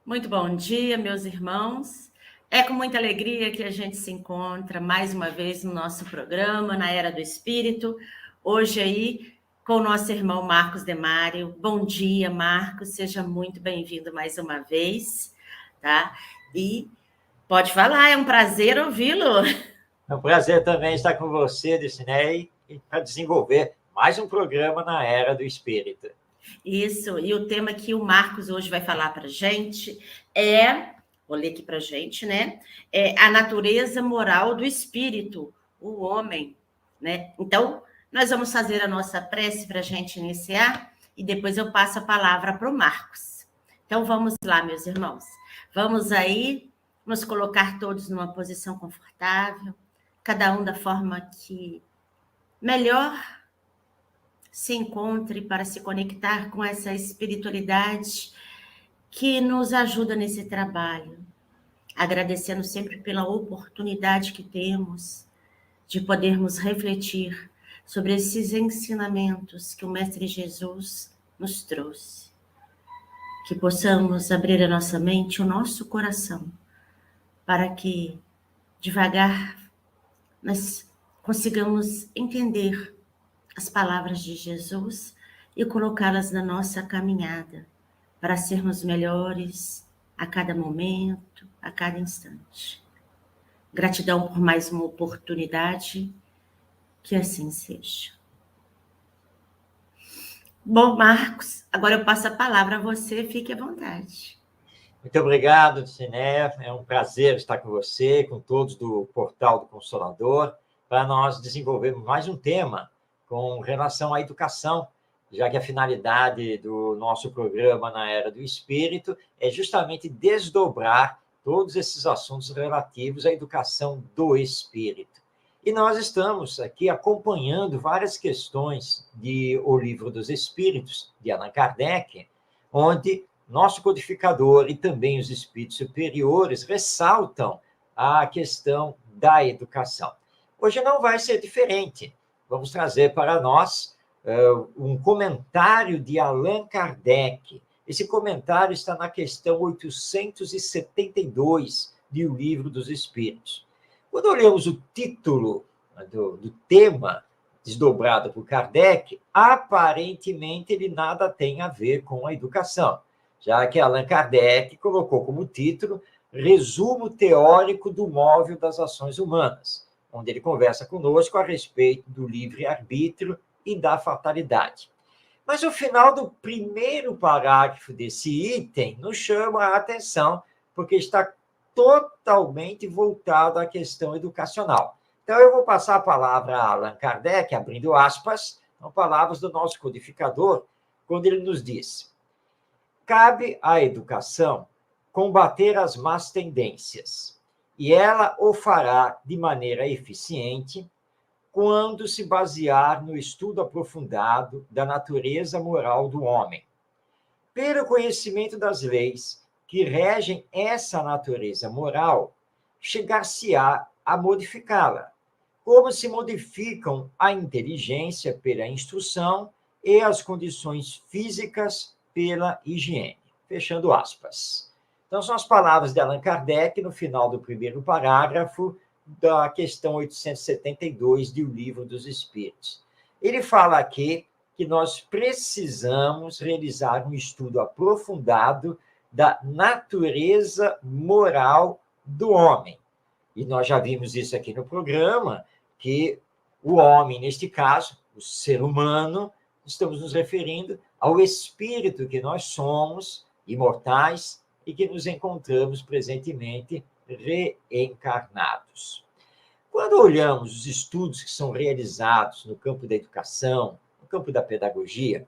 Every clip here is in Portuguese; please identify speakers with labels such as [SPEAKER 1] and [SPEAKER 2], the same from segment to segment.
[SPEAKER 1] Muito bom dia, meus irmãos. É com muita alegria que a gente se encontra mais uma vez no nosso programa, na Era do Espírito. Hoje aí com o nosso irmão Marcos Demário. Bom dia, Marcos. Seja muito bem-vindo mais uma vez, tá? E pode falar, é um prazer ouvi-lo.
[SPEAKER 2] É um prazer também estar com você, Disney, para desenvolver mais um programa na Era do Espírito.
[SPEAKER 1] Isso, e o tema que o Marcos hoje vai falar para a gente vou ler aqui para a gente, né? É a natureza moral do espírito, o homem, né? Então, nós vamos fazer a nossa prece para a gente iniciar e depois eu passo a palavra para o Marcos. Então, vamos lá, meus irmãos. Vamos aí nos colocar todos numa posição confortável, cada um da forma que melhor se encontre para se conectar com essa espiritualidade que nos ajuda nesse trabalho. Agradecendo sempre pela oportunidade que temos de podermos refletir sobre esses ensinamentos que o Mestre Jesus nos trouxe. Que possamos abrir a nossa mente, o nosso coração, para que devagar nós consigamos entender as palavras de Jesus e colocá-las na nossa caminhada para sermos melhores a cada momento, a cada instante. Gratidão por mais uma oportunidade, que assim seja. Bom, Marcos, agora eu passo a palavra a você, fique à vontade.
[SPEAKER 2] Muito obrigado, Disney. É um prazer estar com você, com todos do Portal do Consolador, para nós desenvolvermos mais um tema com relação à educação, já que a finalidade do nosso programa na Era do Espírito é justamente desdobrar todos esses assuntos relativos à educação do espírito. E nós estamos aqui acompanhando várias questões de O Livro dos Espíritos, de Allan Kardec, onde nosso codificador e também os espíritos superiores ressaltam a questão da educação. Hoje não vai ser diferente. Vamos trazer para nós um comentário de Allan Kardec. Esse comentário está na questão 872 de O Livro dos Espíritos. Quando olhamos o título do tema desdobrado por Kardec, aparentemente ele nada tem a ver com a educação, já que Allan Kardec colocou como título Resumo Teórico do Móvel das Ações Humanas, onde ele conversa conosco a respeito do livre-arbítrio e da fatalidade. Mas o final do primeiro parágrafo desse item nos chama a atenção, porque está totalmente voltado à questão educacional. Então, eu vou passar a palavra a Allan Kardec, abrindo aspas, são palavras do nosso codificador, quando ele nos diz: cabe à educação combater as más tendências, e ela o fará de maneira eficiente quando se basear no estudo aprofundado da natureza moral do homem. Pelo conhecimento das leis que regem essa natureza moral, chegar-se-á a modificá-la, como se modificam a inteligência pela instrução e as condições físicas pela higiene. Fechando aspas. Então, são as palavras de Allan Kardec no final do primeiro parágrafo da questão 872 de O Livro dos Espíritos. Ele fala aqui que nós precisamos realizar um estudo aprofundado da natureza moral do homem. E nós já vimos isso aqui no programa, que o homem, neste caso, o ser humano, estamos nos referindo ao espírito que nós somos, imortais, e que nos encontramos presentemente reencarnados. Quando olhamos os estudos que são realizados no campo da educação, no campo da pedagogia,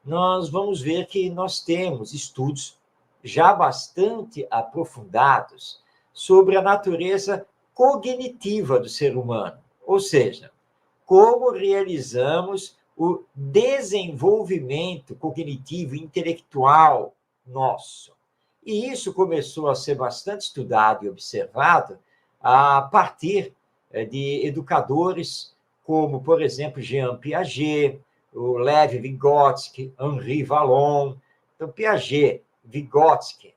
[SPEAKER 2] nós vamos ver que nós temos estudos já bastante aprofundados sobre a natureza cognitiva do ser humano, ou seja, como realizamos o desenvolvimento cognitivo e intelectual nosso. E isso começou a ser bastante estudado e observado a partir de educadores como, por exemplo, Jean Piaget, o Lev Vygotsky, Henri Vallon. Então, Piaget, Vygotsky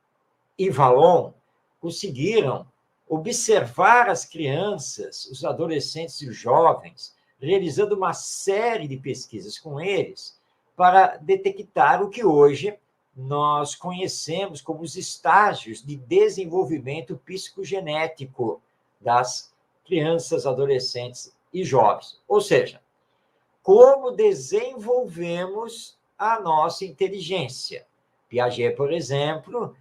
[SPEAKER 2] e Vallon conseguiram observar as crianças, os adolescentes e os jovens, realizando uma série de pesquisas com eles para detectar o que hoje nós conhecemos como os estágios de desenvolvimento psicogenético das crianças, adolescentes e jovens. Ou seja, como desenvolvemos a nossa inteligência. Piaget, por exemplo,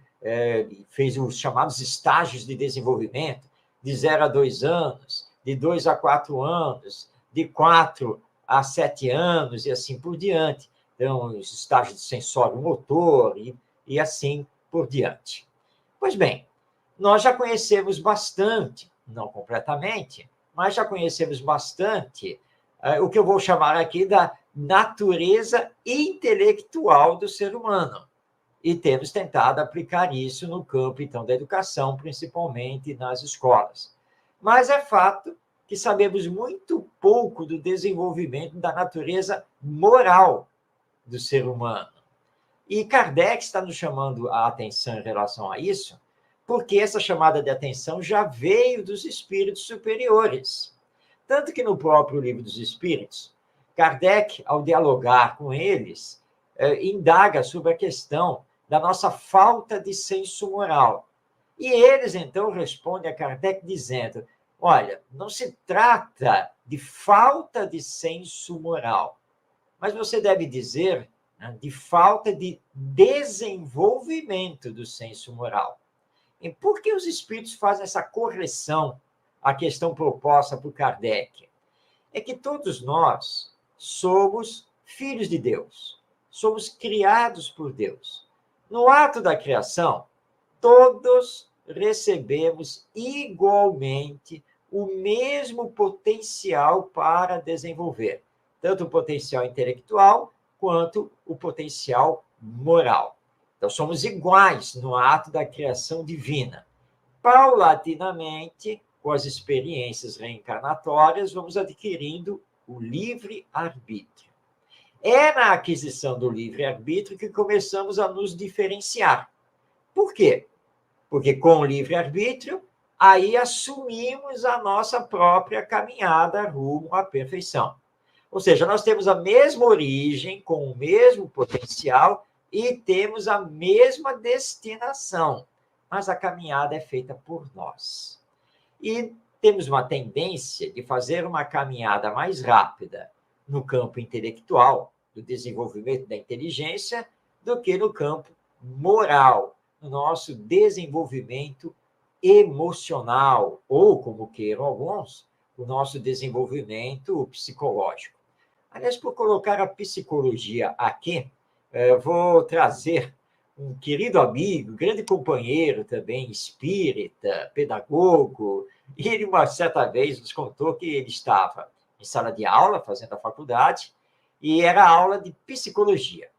[SPEAKER 2] fez os chamados estágios de desenvolvimento, de 0 a 2 anos, de 2 a 4 anos, de 4 a 7 anos e assim por diante. Então, os estágios de sensório motor e assim por diante. Pois bem, nós já conhecemos bastante, não completamente, mas já conhecemos bastante o que eu vou chamar aqui da natureza intelectual do ser humano. E temos tentado aplicar isso no campo, então, da educação, principalmente nas escolas. Mas é fato que sabemos muito pouco do desenvolvimento da natureza moral do ser humano. E Kardec está nos chamando a atenção em relação a isso, porque essa chamada de atenção já veio dos espíritos superiores. Tanto que no próprio Livro dos Espíritos, Kardec, ao dialogar com eles, indaga sobre a questão da nossa falta de senso moral. E eles, então, respondem a Kardec dizendo, olha, não se trata de falta de senso moral, mas você deve dizer, né, de falta de desenvolvimento do senso moral. E por que os espíritos fazem essa correção à questão proposta por Kardec? É que todos nós somos filhos de Deus, somos criados por Deus. No ato da criação, todos recebemos igualmente o mesmo potencial para desenvolver, tanto o potencial intelectual quanto o potencial moral. Então, somos iguais no ato da criação divina. Paulatinamente, com as experiências reencarnatórias, vamos adquirindo o livre-arbítrio. É na aquisição do livre-arbítrio que começamos a nos diferenciar. Por quê? Porque com o livre-arbítrio, aí assumimos a nossa própria caminhada rumo à perfeição. Ou seja, nós temos a mesma origem, com o mesmo potencial e temos a mesma destinação, mas a caminhada é feita por nós. E temos uma tendência de fazer uma caminhada mais rápida no campo intelectual, do desenvolvimento da inteligência, do que no campo moral, no nosso desenvolvimento emocional, ou, como queiram alguns, o nosso desenvolvimento psicológico. Aliás, por colocar a psicologia aqui, vou trazer um querido amigo, grande companheiro também, espírita, pedagogo, e ele, uma certa vez, nos contou que ele estava em sala de aula, fazendo a faculdade, e era aula de psicologia.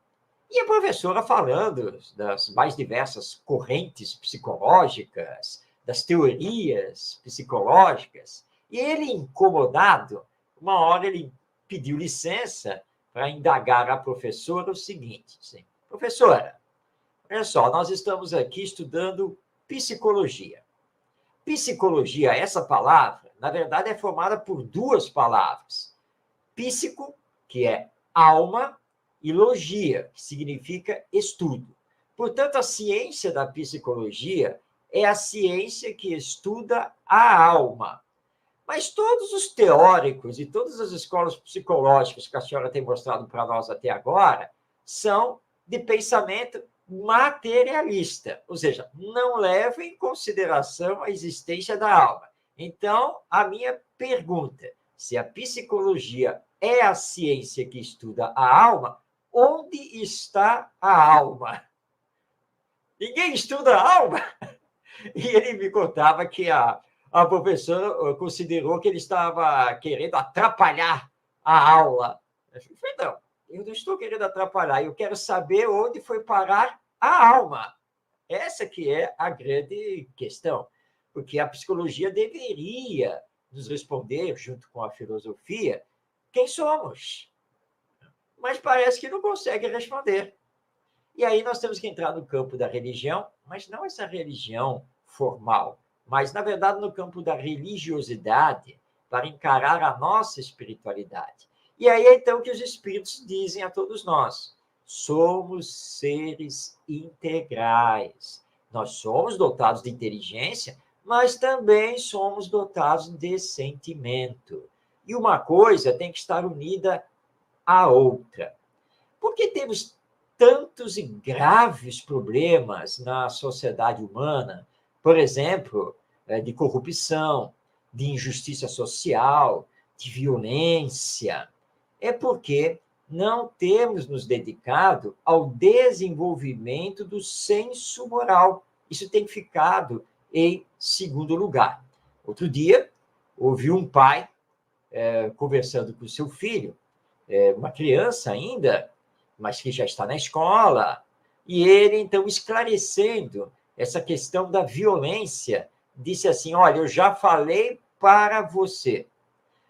[SPEAKER 2] E a professora falando das mais diversas correntes psicológicas, das teorias psicológicas, e ele, incomodado, uma hora ele pediu licença para indagar à professora o seguinte, assim, professora, olha só, nós estamos aqui estudando psicologia. Psicologia, essa palavra, na verdade, é formada por duas palavras. Psico, que é alma, e logia, que significa estudo. Portanto, a ciência da psicologia é a ciência que estuda a alma. Mas todos os teóricos e todas as escolas psicológicas que a senhora tem mostrado para nós até agora são de pensamento materialista, ou seja, não levam em consideração a existência da alma. Então, a minha pergunta, se a psicologia é a ciência que estuda a alma, onde está a alma? Ninguém estuda a alma? E ele me contava que a professora considerou que ele estava querendo atrapalhar a aula. Eu falei, não, eu não estou querendo atrapalhar, eu quero saber onde foi parar a alma. Essa que é a grande questão, porque a psicologia deveria nos responder, junto com a filosofia, quem somos. Mas parece que não consegue responder. E aí nós temos que entrar no campo da religião, mas não essa religião formal, mas, na verdade, no campo da religiosidade, para encarar a nossa espiritualidade. E aí, então, que os espíritos dizem a todos nós: somos seres integrais. Nós somos dotados de inteligência, mas também somos dotados de sentimento. E uma coisa tem que estar unida à outra. Por que temos tantos e graves problemas na sociedade humana, por exemplo, de corrupção, de injustiça social, de violência? É porque não temos nos dedicado ao desenvolvimento do senso moral. Isso tem ficado em segundo lugar. Outro dia, ouvi um pai conversando com o seu filho, uma criança ainda, mas que já está na escola, e ele, então, esclarecendo essa questão da violência, disse assim: olha, eu já falei para você,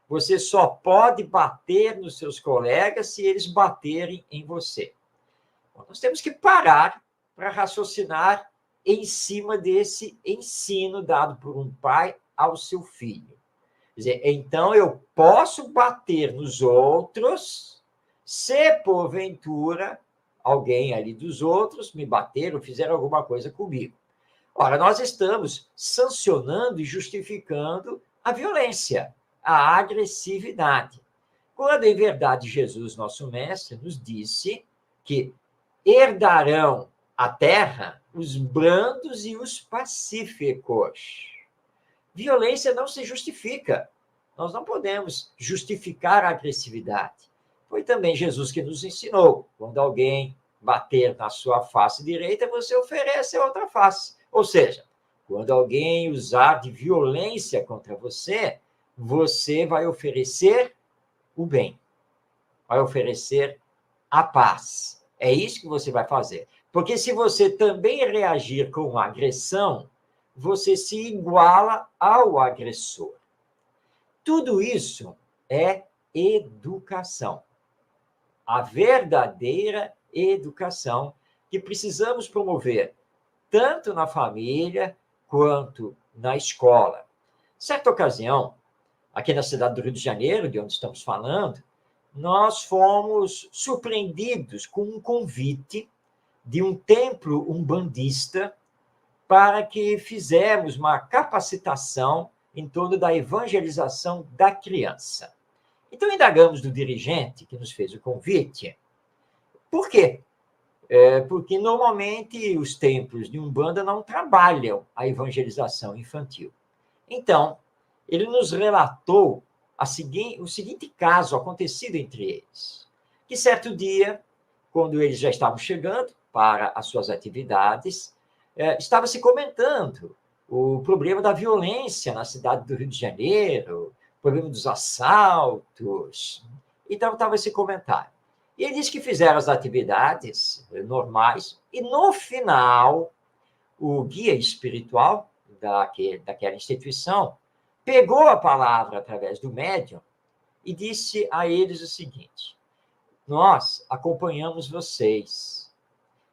[SPEAKER 2] você só pode bater nos seus colegas se eles baterem em você. Então, nós temos que parar para raciocinar em cima desse ensino dado por um pai ao seu filho. Quer dizer, então eu posso bater nos outros se, porventura, alguém ali dos outros me bater ou fizer alguma coisa comigo. Ora, nós estamos sancionando e justificando a violência, a agressividade. Quando, em verdade, Jesus, nosso mestre, nos disse que herdarão a terra os brandos e os pacíficos. Violência não se justifica. Nós não podemos justificar a agressividade. Foi também Jesus que nos ensinou. Quando alguém bater na sua face direita, você oferece a outra face. Ou seja, quando alguém usar de violência contra você, você vai oferecer o bem, vai oferecer a paz. É isso que você vai fazer. Porque se você também reagir com agressão, você se iguala ao agressor. Tudo isso é educação. A verdadeira educação que precisamos promover tanto na família quanto na escola. Certa ocasião, aqui na cidade do Rio de Janeiro, de onde estamos falando, nós fomos surpreendidos com um convite de um templo umbandista para que fizermos uma capacitação em torno da evangelização da criança. Então, indagamos do dirigente que nos fez o convite. Por quê? Porque, normalmente, os templos de Umbanda não trabalham a evangelização infantil. Então, ele nos relatou o seguinte caso acontecido entre eles. Que certo dia, quando eles já estavam chegando para as suas atividades, estava se comentando o problema da violência na cidade do Rio de Janeiro, o problema dos assaltos. Então, estava esse comentário. E ele disse que fizeram as atividades normais e, no final, o guia espiritual daquela instituição pegou a palavra através do médium e disse a eles o seguinte: nós acompanhamos vocês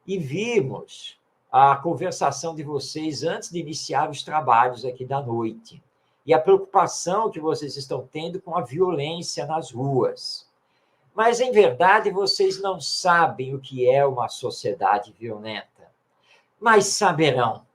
[SPEAKER 2] e vimos a conversação de vocês antes de iniciar os trabalhos aqui da noite e a preocupação que vocês estão tendo com a violência nas ruas. Mas, em verdade, vocês não sabem o que é uma sociedade violenta. Mas saberão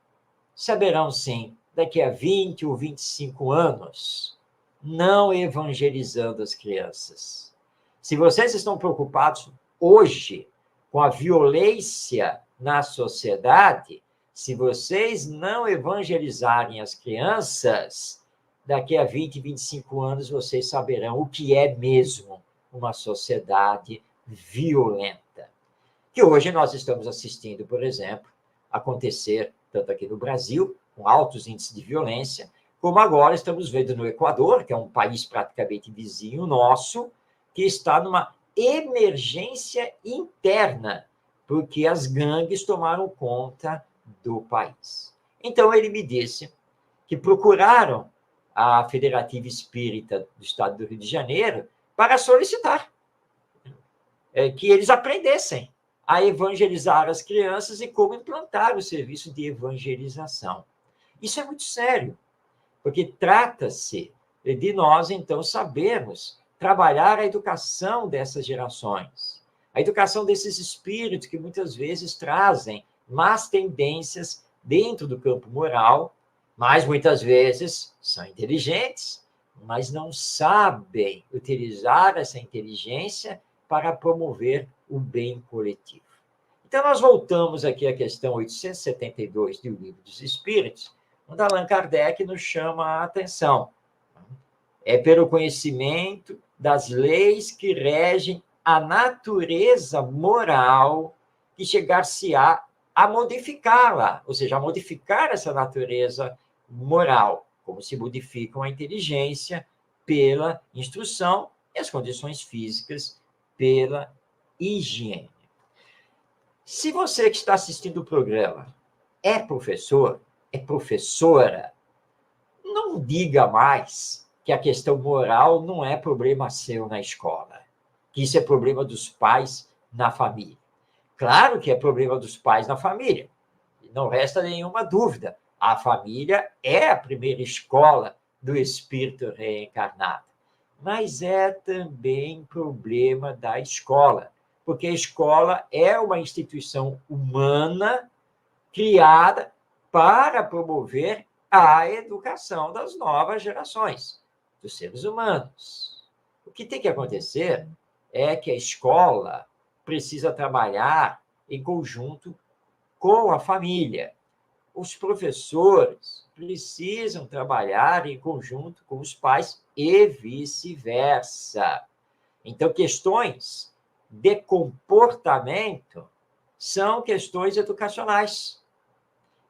[SPEAKER 2] sim, daqui a 20 ou 25 anos, não evangelizando as crianças. Se vocês estão preocupados hoje com a violência na sociedade, se vocês não evangelizarem as crianças, daqui a 20, 25 anos, vocês saberão o que é mesmo uma sociedade violenta. Que hoje nós estamos assistindo, por exemplo, acontecer tanto aqui no Brasil, com altos índices de violência, como agora estamos vendo no Equador, que é um país praticamente vizinho nosso, que está numa emergência interna, porque as gangues tomaram conta do país. Então, ele me disse que procuraram a Federativa Espírita do Estado do Rio de Janeiro para solicitar que eles aprendessem a evangelizar as crianças e como implantar o serviço de evangelização. Isso é muito sério, porque trata-se de nós, então, sabermos trabalhar a educação dessas gerações, a educação desses espíritos que muitas vezes trazem más tendências dentro do campo moral, mas muitas vezes são inteligentes, mas não sabem utilizar essa inteligência para promover o bem coletivo. Então, nós voltamos aqui à questão 872 do Livro dos Espíritos, onde Allan Kardec nos chama a atenção. É pelo conhecimento das leis que regem a natureza moral que chegar-se-á a modificá-la, ou seja, a modificar essa natureza moral, como se modificam a inteligência pela instrução e as condições físicas pela higiene. Se você que está assistindo o programa é professor, é professora, não diga mais que a questão moral não é problema seu na escola, que isso é problema dos pais na família. Claro que é problema dos pais na família, não resta nenhuma dúvida. A família é a primeira escola do espírito reencarnado, mas é também problema da escola, porque a escola é uma instituição humana criada para promover a educação das novas gerações, dos seres humanos. O que tem que acontecer é que a escola precisa trabalhar em conjunto com a família. Os professores precisam trabalhar em conjunto com os pais e vice-versa. Então, questões de comportamento são questões educacionais.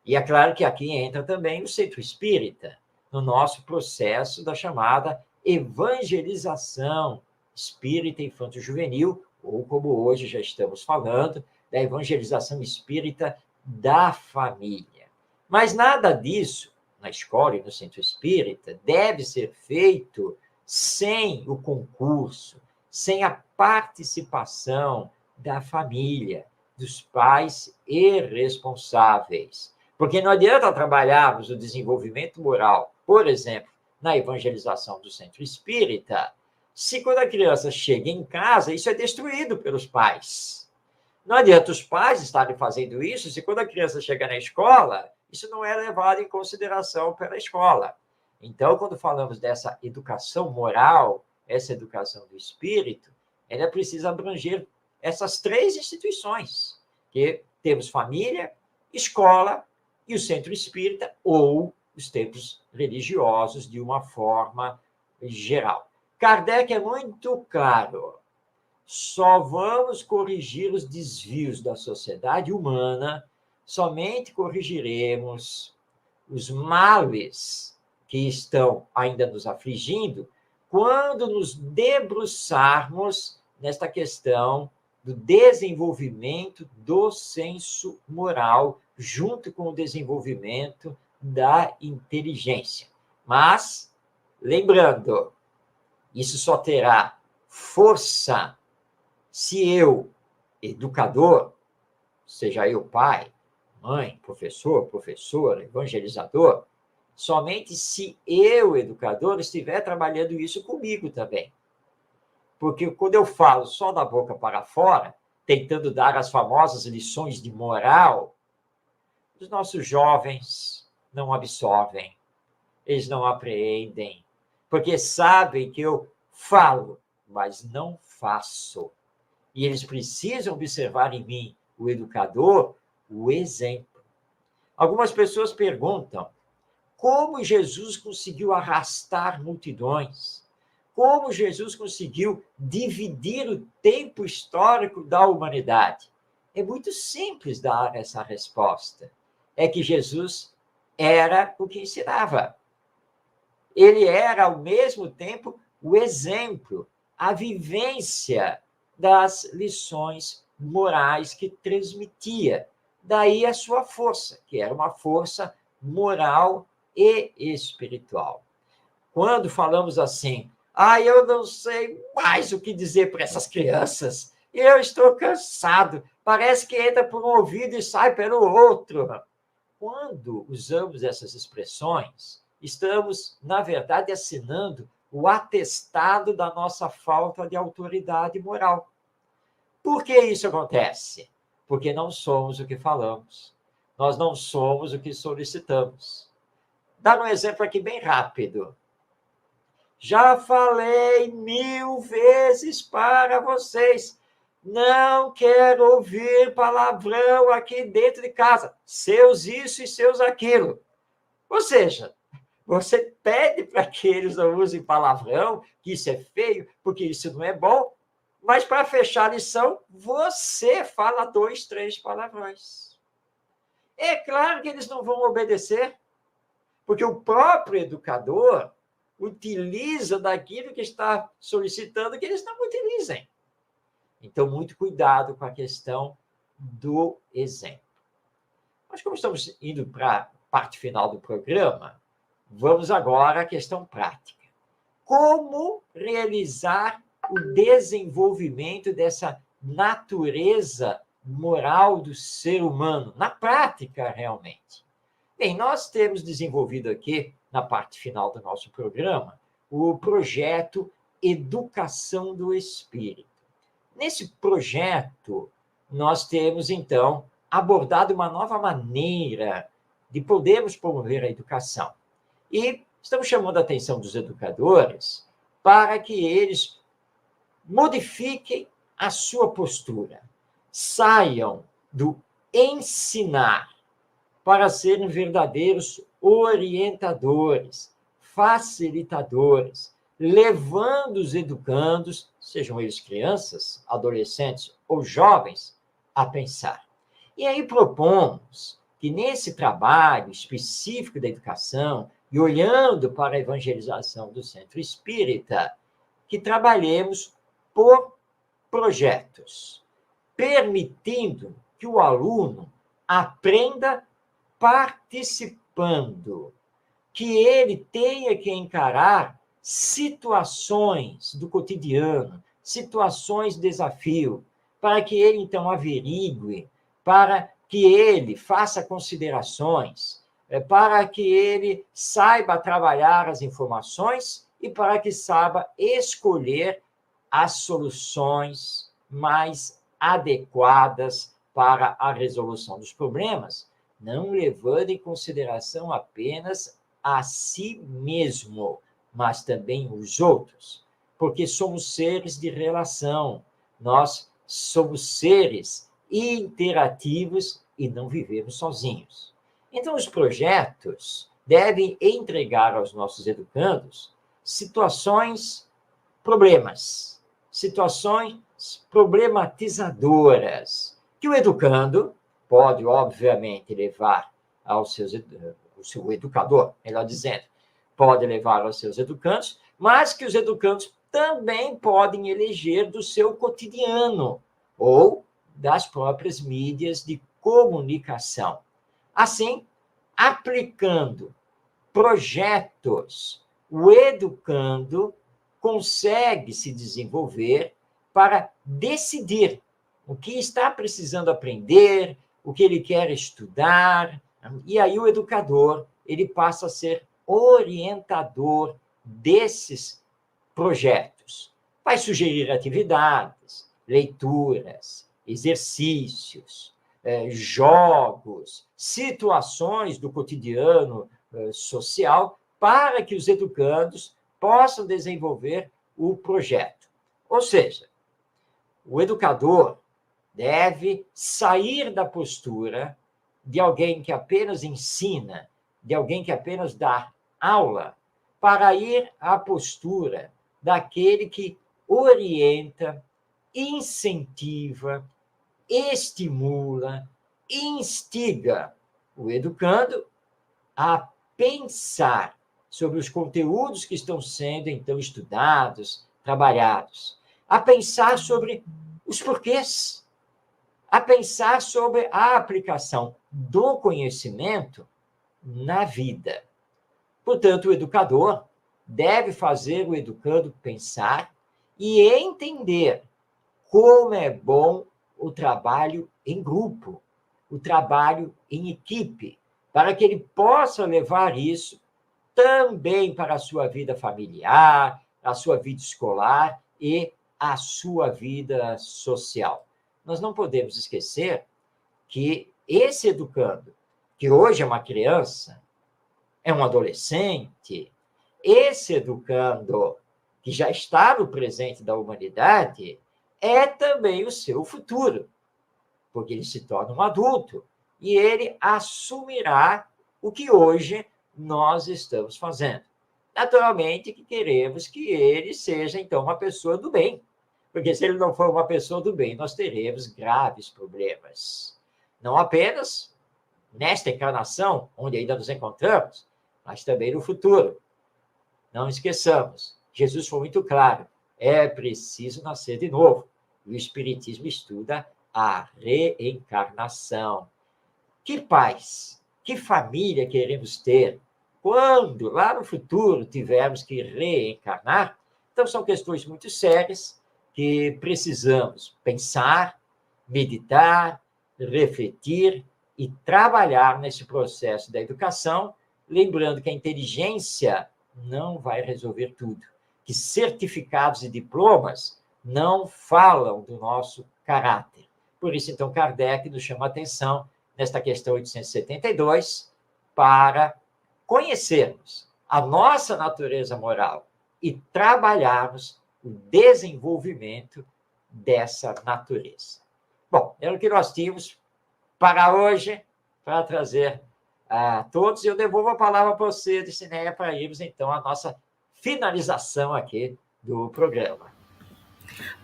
[SPEAKER 2] E é claro que aqui entra também o centro espírita, no nosso processo da chamada evangelização espírita infanto-juvenil, ou como hoje já estamos falando, da evangelização espírita da família. Mas nada disso, na escola e no centro espírita, deve ser feito sem o concurso, sem a participação da família, dos pais e responsáveis. Porque não adianta trabalharmos o desenvolvimento moral, por exemplo, na evangelização do centro espírita, se quando a criança chega em casa, isso é destruído pelos pais. Não adianta os pais estarem fazendo isso se quando a criança chega na escola, isso não é levado em consideração pela escola. Então, quando falamos dessa educação moral, essa educação do espírito, ela precisa abranger essas três instituições, que temos família, escola e o centro espírita, ou os templos religiosos, de uma forma geral. Kardec é muito claro. Só vamos corrigir os desvios da sociedade humana, somente corrigiremos os males que estão ainda nos afligindo quando nos debruçarmos nesta questão do desenvolvimento do senso moral, junto com o desenvolvimento da inteligência. Mas, lembrando, isso só terá força se eu, educador, seja eu pai, mãe, professor, professora, evangelizador, somente se eu, educador, estiver trabalhando isso comigo também. Porque quando eu falo só da boca para fora, tentando dar as famosas lições de moral, os nossos jovens não absorvem, eles não apreendem, porque sabem que eu falo, mas não faço. E eles precisam observar em mim, o educador, o exemplo. Algumas pessoas perguntam como Jesus conseguiu arrastar multidões, como Jesus conseguiu dividir o tempo histórico da humanidade. É muito simples dar essa resposta. É que Jesus era o que ensinava. Ele era, ao mesmo tempo, o exemplo, a vivência das lições morais que transmitia. Daí a sua força, que era uma força moral e espiritual. Quando falamos assim, eu não sei mais o que dizer para essas crianças, Eu estou cansado. Parece que entra por um ouvido e sai pelo outro. Quando usamos essas expressões, estamos, na verdade, assinando o atestado da nossa falta de autoridade moral. Por que isso acontece? Porque não somos o que falamos. Nós não somos o que solicitamos. Dá um exemplo aqui bem rápido. Já falei 1000 vezes para vocês. Não quero ouvir palavrão aqui dentro de casa. Seus isso e seus aquilo. Ou seja, você pede para que eles não usem palavrão, que isso é feio, porque isso não é bom, mas para fechar a lição, você fala 2, 3 palavrões. É claro que eles não vão obedecer, porque o próprio educador utiliza daquilo que está solicitando que eles não utilizem. Então, muito cuidado com a questão do exemplo. Mas como estamos indo para a parte final do programa, vamos agora à questão prática. Como realizar o desenvolvimento dessa natureza moral do ser humano, na prática, realmente? Bem, nós temos desenvolvido aqui, na parte final do nosso programa, o projeto Educação do Espírito. Nesse projeto, nós temos, então, abordado uma nova maneira de podermos promover a educação. E estamos chamando a atenção dos educadores para que eles modifiquem a sua postura, saiam do ensinar para serem verdadeiros orientadores, facilitadores, levando os educandos, sejam eles crianças, adolescentes ou jovens, a pensar. E aí propomos que nesse trabalho específico da educação, e olhando para a evangelização do Centro Espírita, que trabalhemos por projetos, permitindo que o aluno aprenda participando, que ele tenha que encarar situações do cotidiano, situações de desafio, para que ele, então, averigue, para que ele faça considerações, para que ele saiba trabalhar as informações e para que saiba escolher as soluções mais adequadas para a resolução dos problemas, não levando em consideração apenas a si mesmo, mas também os outros, porque somos seres de relação, nós somos seres interativos e não vivemos sozinhos. Então, os projetos devem entregar aos nossos educandos problemas, situações problematizadoras, que o educando pode, obviamente, levar ao seu educador, melhor dizendo, pode levar aos seus educandos, mas que os educandos também podem eleger do seu cotidiano ou das próprias mídias de comunicação. Assim, aplicando projetos, o educando consegue se desenvolver para decidir o que está precisando aprender, o que ele quer estudar, e aí o educador ele passa a ser orientador desses projetos. Vai sugerir atividades, leituras, exercícios, jogos, situações do cotidiano social para que os educandos possam desenvolver o projeto. Ou seja, o educador deve sair da postura de alguém que apenas ensina, de alguém que apenas dá aula, para ir à postura daquele que orienta, incentiva, estimula, instiga o educando a pensar sobre os conteúdos que estão sendo, então, estudados, trabalhados, a pensar sobre os porquês, a pensar sobre a aplicação do conhecimento na vida. Portanto, o educador deve fazer o educando pensar e entender como é bom o trabalho em grupo, o trabalho em equipe, para que ele possa levar isso também para a sua vida familiar, a sua vida escolar e a sua vida social. Nós não podemos esquecer que esse educando, que hoje é uma criança, é um adolescente, esse educando que já está no presente da humanidade, é também o seu futuro, porque ele se torna um adulto e ele assumirá o que hoje nós estamos fazendo. Naturalmente que queremos que ele seja, então, uma pessoa do bem, porque se ele não for uma pessoa do bem, nós teremos graves problemas. Não apenas nesta encarnação, onde ainda nos encontramos, mas também no futuro. Não esqueçamos, Jesus foi muito claro, é preciso nascer de novo. E o Espiritismo estuda a reencarnação. Que paz, que família queremos ter quando, lá no futuro, tivermos que reencarnar? Então, são questões muito sérias que precisamos pensar, meditar, refletir e trabalhar nesse processo da educação, lembrando que a inteligência não vai resolver tudo, que certificados e diplomas não falam do nosso caráter. Por isso, então, Kardec nos chama a atenção nesta questão 872 para conhecermos a nossa natureza moral e trabalharmos o desenvolvimento dessa natureza. Bom, era o que nós tínhamos para hoje, para trazer a todos. Eu devolvo a palavra para você, Edicineia, para irmos, então, à nossa finalização aqui do programa.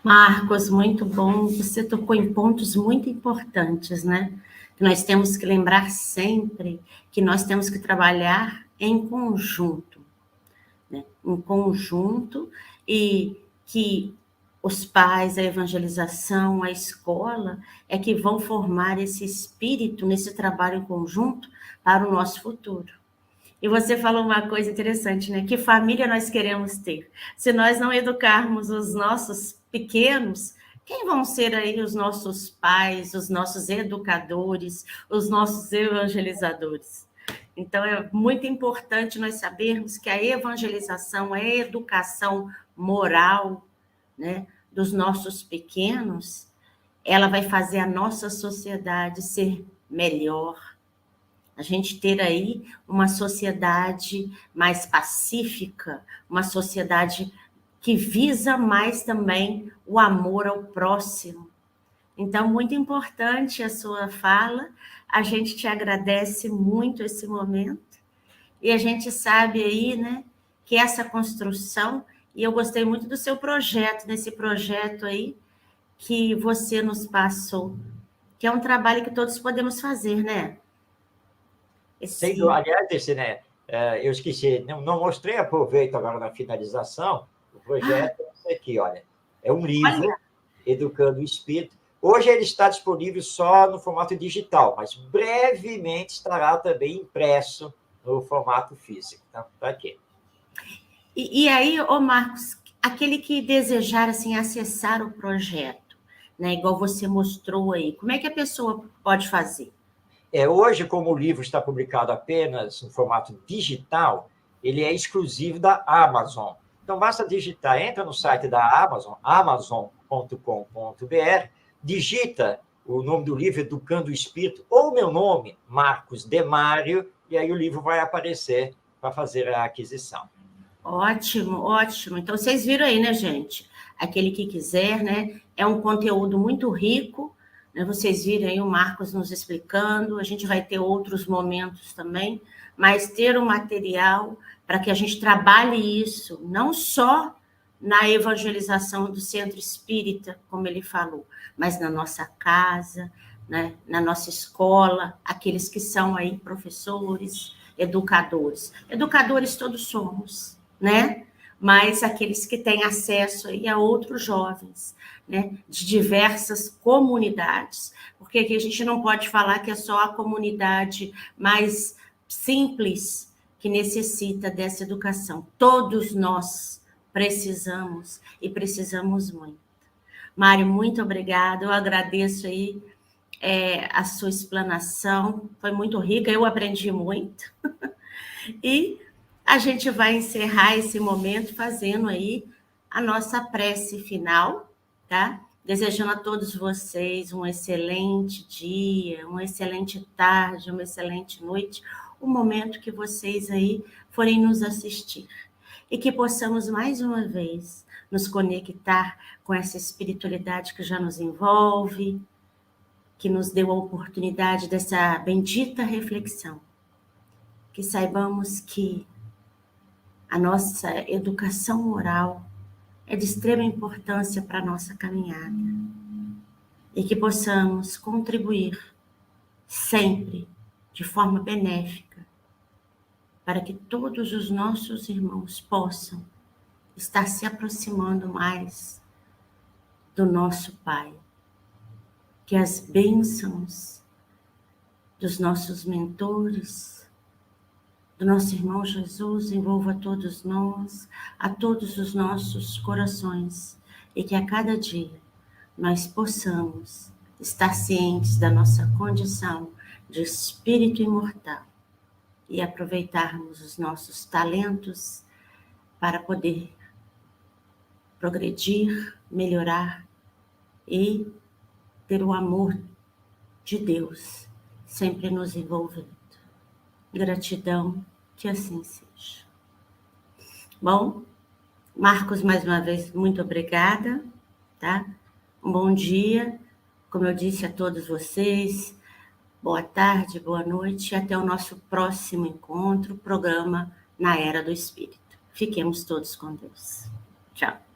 [SPEAKER 1] Marcos, muito bom. Você tocou em pontos muito importantes, né? Que nós temos que lembrar sempre que nós temos que trabalhar em conjunto, né? Em conjunto, e que os pais, a evangelização, a escola, é que vão formar esse espírito nesse trabalho em conjunto para o nosso futuro. E você falou uma coisa interessante, né? Que família nós queremos ter? Se nós não educarmos os nossos pequenos, quem vão ser aí os nossos pais, os nossos educadores, os nossos evangelizadores? Então, é muito importante nós sabermos que a evangelização, a educação moral, né, dos nossos pequenos, ela vai fazer a nossa sociedade ser melhor, a gente ter aí uma sociedade mais pacífica, uma sociedade que visa mais também o amor ao próximo. Então, muito importante a sua fala, a gente te agradece muito esse momento, e a gente sabe aí, né, que essa construção, e eu gostei muito do seu projeto, nesse projeto aí que você nos passou, que é um trabalho que todos podemos fazer, né?
[SPEAKER 2] Aliás, né, eu esqueci, não mostrei, aproveito agora na finalização, o projeto é esse aqui, olha, é um livro, Educando o Espírito. Hoje ele está disponível só no formato digital, mas brevemente estará também impresso no formato físico. Tá aqui.
[SPEAKER 1] E aí, ô Marcos, aquele que desejar assim, acessar o projeto, né, igual você mostrou aí, como é que a pessoa pode fazer?
[SPEAKER 2] Hoje, como o livro está publicado apenas no formato digital, ele é exclusivo da Amazon. Então, basta digitar, entra no site da Amazon, amazon.com.br, digita o nome do livro, Educando o Espírito, ou meu nome, Marcos Demário, e aí o livro vai aparecer para fazer a aquisição.
[SPEAKER 1] Ótimo, ótimo. Então, vocês viram aí, né, gente? Aquele que quiser, né? É um conteúdo muito rico, né? Vocês viram aí o Marcos nos explicando, a gente vai ter outros momentos também, mas ter um material para que a gente trabalhe isso, não só na evangelização do centro espírita, como ele falou, mas na nossa casa, né? Na nossa escola, aqueles que são aí professores, educadores. Educadores todos somos, né? Mas aqueles que têm acesso aí a outros jovens, né? De diversas comunidades, porque aqui a gente não pode falar que é só a comunidade mais simples que necessita dessa educação. Todos nós precisamos e precisamos muito. Mário, muito obrigada. Eu agradeço aí a sua explanação. Foi muito rica, eu aprendi muito. E a gente vai encerrar esse momento fazendo aí a nossa prece final, tá? Desejando a todos vocês um excelente dia, uma excelente tarde, uma excelente noite, o momento que vocês aí forem nos assistir. E que possamos mais uma vez nos conectar com essa espiritualidade que já nos envolve, que nos deu a oportunidade dessa bendita reflexão. Que saibamos que a nossa educação moral é de extrema importância para a nossa caminhada e que possamos contribuir sempre de forma benéfica para que todos os nossos irmãos possam estar se aproximando mais do nosso Pai. Que as bênçãos dos nossos mentores, do nosso irmão Jesus, envolva todos nós, a todos os nossos corações, e que a cada dia nós possamos estar cientes da nossa condição de espírito imortal e aproveitarmos os nossos talentos para poder progredir, melhorar e ter o amor de Deus sempre nos envolvendo. Gratidão, que assim seja. Bom, Marcos, mais uma vez, muito obrigada, tá? Um bom dia, como eu disse a todos vocês, boa tarde, boa noite, e até o nosso próximo encontro, programa Na Era do Espírito. Fiquemos todos com Deus. Tchau.